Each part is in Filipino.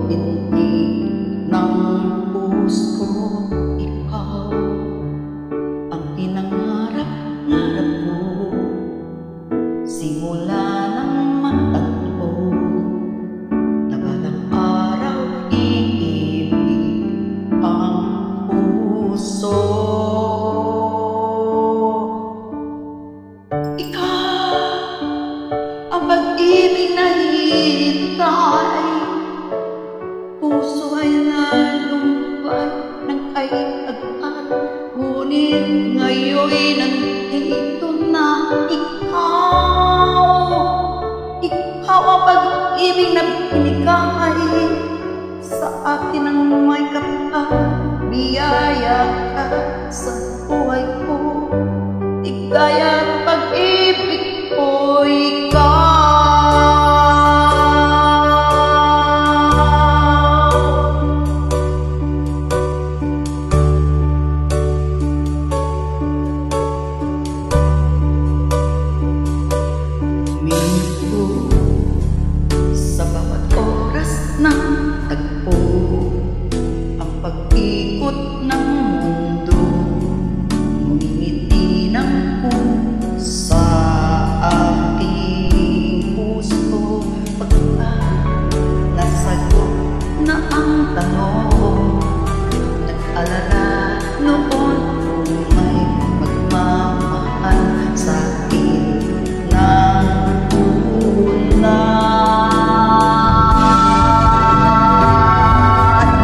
binti ng puso. Ikaw ang pinangarap-ngarap ko, simula nang matagpo na balang araw iibig ang puso. Ikaw ang pag-ibig na hintay, puso ay nalumpay ng kay-agad, ngunit ngayon'y nandito na. Ikaw ang pag-ibig na binigay sa akin ng may kapal, biyaya ka sa buhay ko, tigaya't pag-ibig ko ikaw. Minto sa bawat oras ng tagpo, ang pag-ikot ng mundo, ngumingiti ng sa aking puso. Pagka nasagot na ang tanong, nag-alala noon kung may magmamahal sa akin ng una.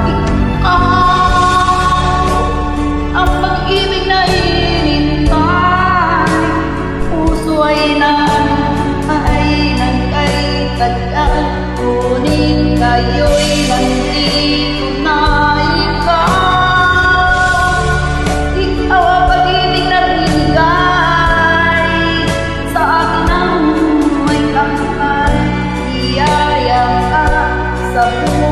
Ikaw ang pag-ibig na hinintay, puso ay naantay ng kay-tagal, ngunit kayo'y nandito na. Ikaw ang pag-ibig na binigay sa akin ng may kapal, biyaya ka sa buhay.